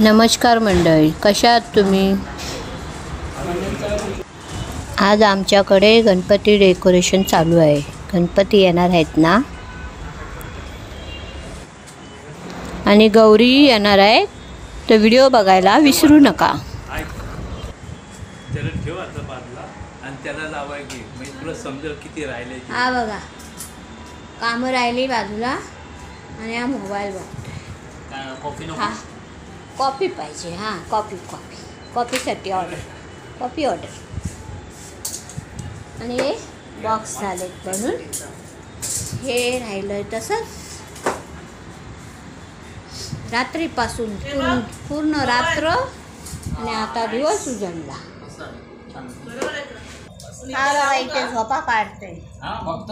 नमस्कार मंडळी, कशा आहात तुम्ही? आज आमच्याकडे गणपती डेकोरेशन चालू आहे. गणपती येणार आहेत ना, आणि गौरी येणार आहे, तर व्हिडिओ बघायला विसरू नका. हा बघा, कामं राहिली बाजूला आणि हा मोबाईल बघ. हा कॉफी पाहिजे. हां कॉफीसाठी कॉफी ऑर्डर. आणि हे बॉक्स झालेत बनून, हे राहिलं तसंच रात्रीपासून पूर्ण रात्र, आणि आता दिवस उजळला. हा बघा इथे झोपा काढते. फक्त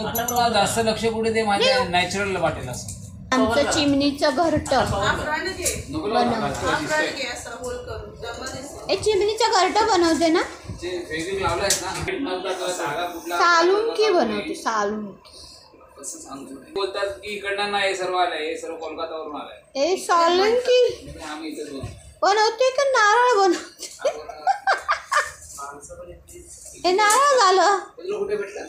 जास्त लक्ष कुठे दे, माझ्या नॅचरल वाटेल असं. आमचं चिमणीचं घरटं चिमणीचं घरटं बनवते ना, सालुंकी बनवते. सालुंकी बोलतात की इकडनं नाही, हे सर्व आलंय, हे सर्व कोलकातावरून आलंय. हे सालुंकी बनवते का नारळ बनवते? हे नारळ झालं. कुठे भेटलं?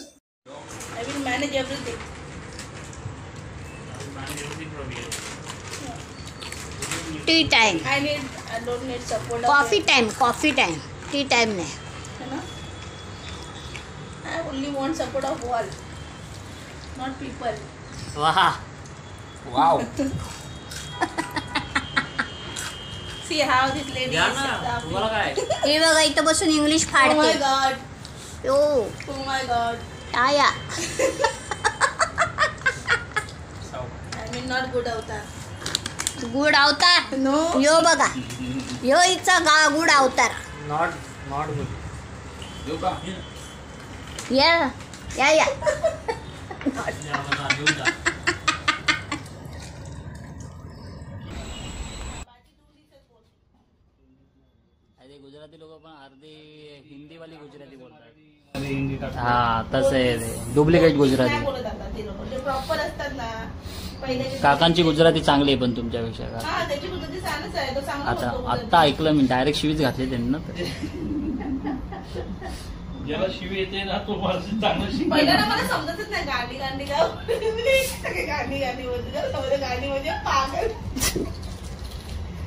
T time, coffee time, T time नाही. I only want support of wall, not people. Wow. See how this lady is laughing. हे बघा इथं बसून English Oh my फाडते. god. Oh my god. आया I mean not good avatar. Good अवतार. No. यो बघा, यो इचा good अवतार. Not good. देऊ का? या. गुजराती लोक पण अर्धी हिंदी वाली गुजराती बोलतात. हा तसं आहे ते, डुप्लिकेट गुजराती. काय बोलत आता ते लोक जे प्रॉपर असतात ना, पहिल्याचे काकांची गुजराती चांगली आहे पण तुमच्यापेक्षा का? हा त्याची गुजराती छानच आहे, तो चांगला आता बोलतो आत्ता ऐकलं मी, डायरेक्ट शिवीच घातली त्यांनी ना. ज्याला शिवी येते ना तो माणूस चांगलं शिवी. पहिल्यांदा मला समजतच नाही गांडी काय सगळे गांडी बोलते. समजा गांडी म्हणजे पागल.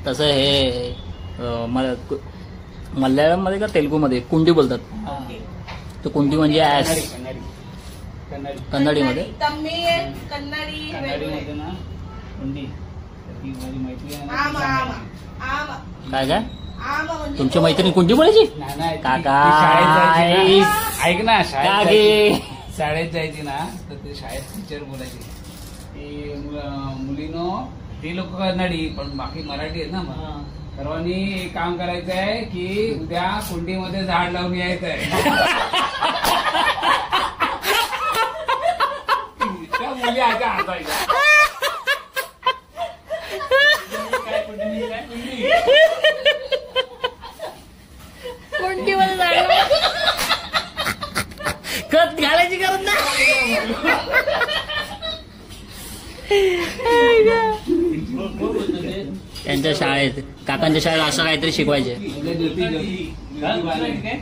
तसं हे मल्याळम मध्ये का तेलुगू मध्ये कुंडी बोलतात. तर कुंडी म्हणजे ऍस. कन्नडी मध्ये तमिळ, कन्नडी मध्ये ना कुंडी. ती माझी मैत्री आहे ना, आमा काय म्हणजे तुमची मैत्रीण कुंडी बोलायची? नाही, काका ऐक ना, काकी शाळेत जायची ना, तर ते शाळेत टीचर बोलायची ते मुलीनो, ते लोक कन्नडी पण बाकी मराठी आहेत ना. मग सर्वांनी एक काम करायचं आहे की उद्या कुंडीमध्ये झाड लावून यायचं आहे. त्या मुली आता हसायच्या. काय कुंडी कुंडीमध्ये जायला खत घालायची गरज नाही. त्यांच्या शाळेत, काकांच्या शाळेत असं काहीतरी शिकवायचे.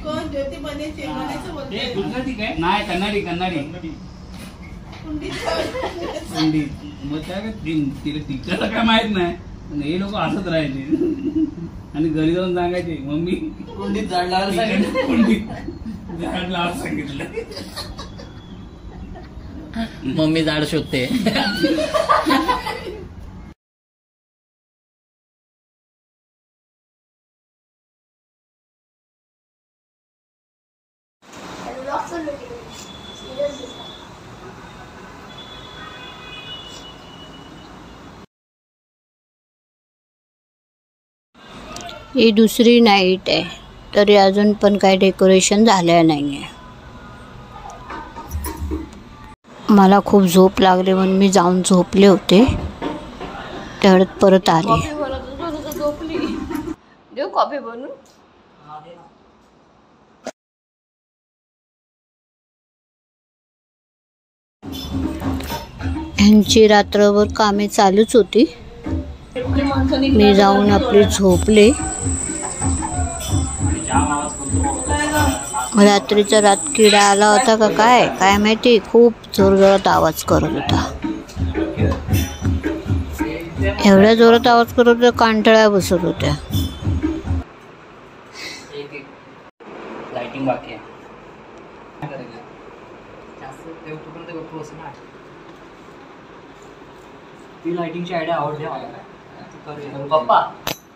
कोण ज्योती बनायचं बोलते. गुजराती काय? नाही, कन्नडी. कुंडी. मग त्या तिला टीचरला काय माहित नाही, पण हे लोक हसत राहायचे आणि घरी जाऊन सांगायचे, मम्मी कुंडीत झाड लावायला सांगितलं. कुंडीत झाड लावायला सांगितलं. मम्मी झाड शोधते. ही दुसरी नाईट आहे, तरी अजून पण काही डेकोरेशन झालं नाही आहे. मला खूप झोप लागली म्हणून मी जाऊन झोपले होते, तेवढ्यात परत आले. झोपली. देऊ कॉफी बनवून. ह्यांची रात्रभर कामे चालूच होती. मी जाऊन आपली झोपले. रात्रीचा रात किडा आला होता का काय काय माहिती, खूप जोरजोरात आवाज करत होता. एवढ्या जोरात आवाज करत होता कांटाळ्या बसत होत्या. लाइटिंग बाकी आहे. ती लाइटिंगची आयडिया आवडते मला. पप्पा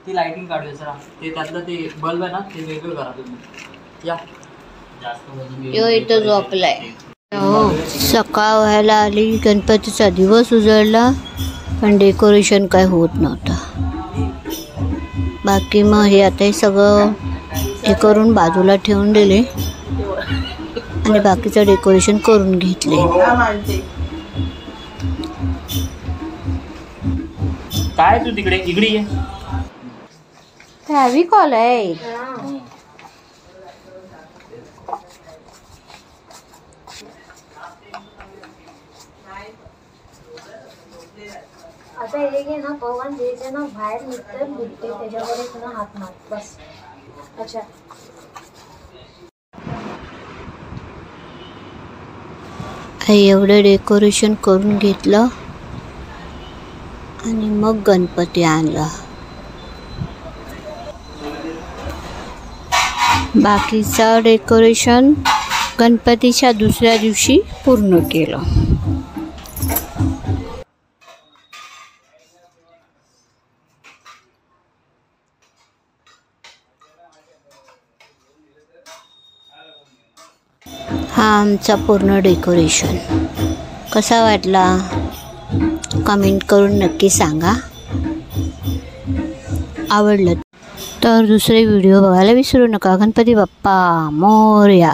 ती लाइटिंग काढूया जरा. ते त्यातलं ते बल्ब आहे ना ते वेगळं करा तुम्ही. या यो इथं झोपलाय. हो, सकाळ व्हायला आली, गणपतीचा दिवस उजळला, पण डेकोरेशन काय होत नव्हतं. बाकी मग हे आता हे सगळं हे करून बाजूला ठेवून दिले आणि बाकीचं डेकोरेशन करून घेतले. काय तू तिकडे इकडे ये. फॅविकॉल आहे. आता हे घे ना पवन, जे ना बाहेर निघतं बुट्टे त्याच्यावर एक ना हात मार बस. अच्छा एवढं डेकोरेशन करून घेतलं आणि मग गणपती आणला. बाकीचं डेकोरेशन गणपतीच्या दुसऱ्या दिवशी पूर्ण केलं. हा आमचा पूर्ण डेकोरेशन. कसा वाटला कमेंट करून नक्की सांगा. आवडलं तर दुसरे व्हिडिओ बघायला विसरू नका. गणपती बाप्पा मोरया.